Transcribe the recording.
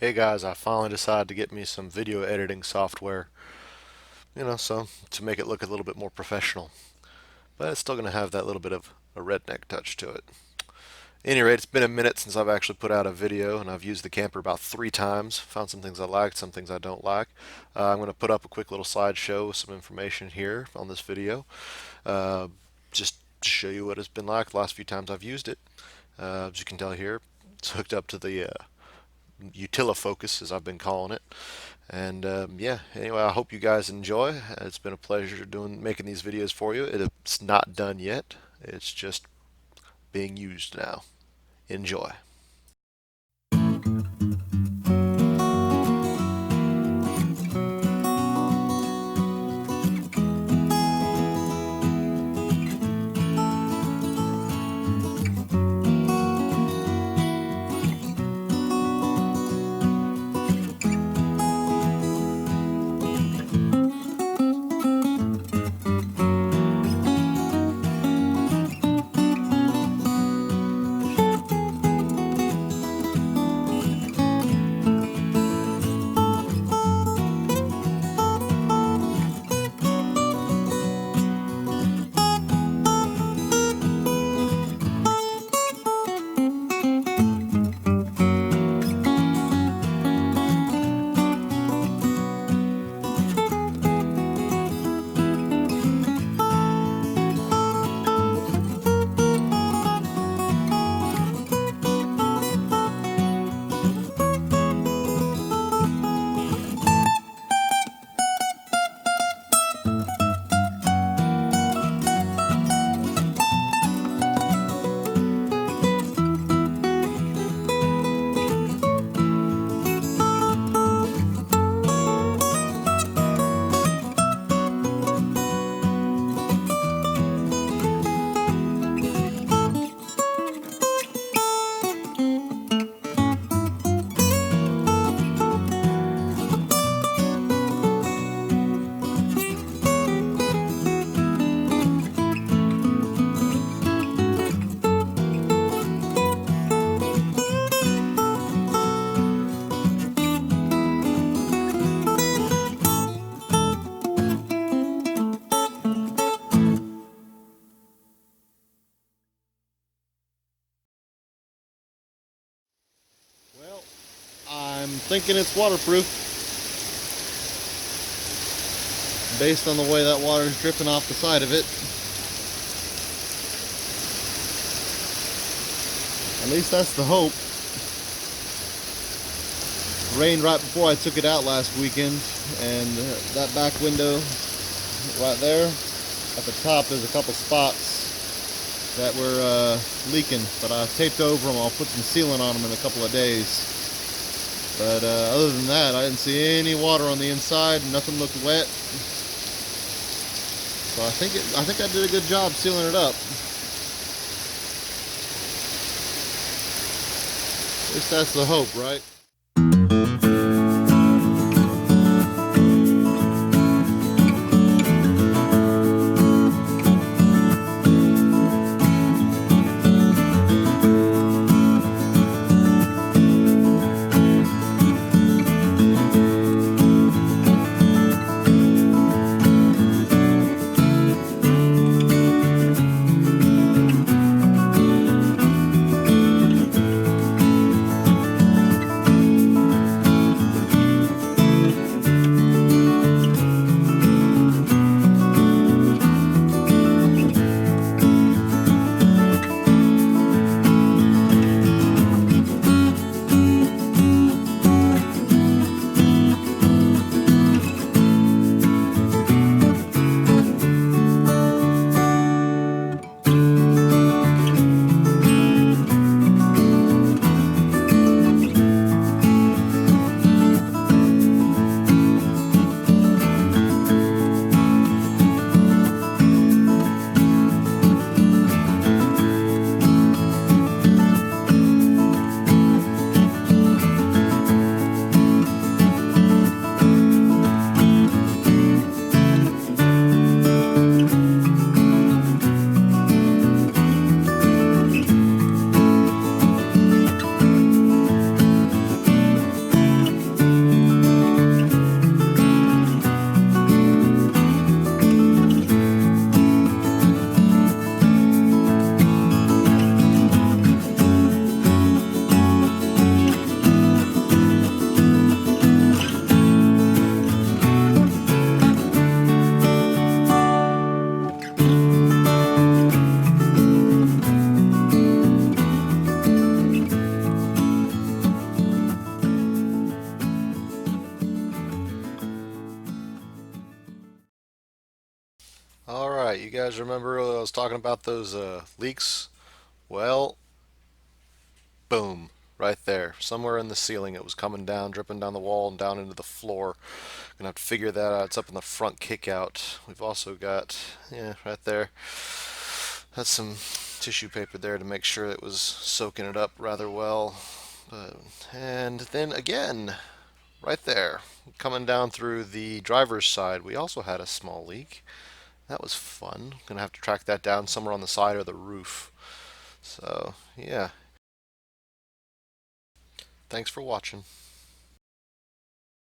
Hey guys, I finally decided to get me some video editing software, so to make it look a little bit more professional. But it's still going to have that little bit of a redneck touch to it. At any rate, it's been a minute since I've actually put out a video, and I've used the camper about 3 times. Found some things I liked, some things I don't like. I'm going to put up a quick little slideshow with some information here on this video, uh, just to show you what it's been like the last few times I've used it. As you can tell here, it's hooked up to the utilifocus, as I've been calling it. And yeah, anyway, I hope you guys enjoy. It's been a pleasure making these videos for you. It's not done yet. It's just being used now. Enjoy. Well, I'm thinking it's waterproof based on the way that water is dripping off the side of it. At least that's the hope. It rained right before I took it out last weekend, and that back window right there at the top, there's a couple spots that were leaking, but I taped over them. I'll put some sealant on them in a couple of days. But other than that, I didn't see any water on the inside. Nothing looked wet. So I think I did a good job sealing it up. At least that's the hope, right? guys remember I was talking about those leaks? Well, boom, right there. Somewhere in the ceiling it was coming down, dripping down the wall and down into the floor. Gonna have to figure that out. It's up in the front kick out. We've also got, yeah, right there. That's some tissue paper there to make sure it was soaking it up rather well. But, and then again, right there, coming down through the driver's side, we also had a small leak. That was fun. Gonna have to track that down somewhere on the side or the roof. So, yeah. Thanks for watching.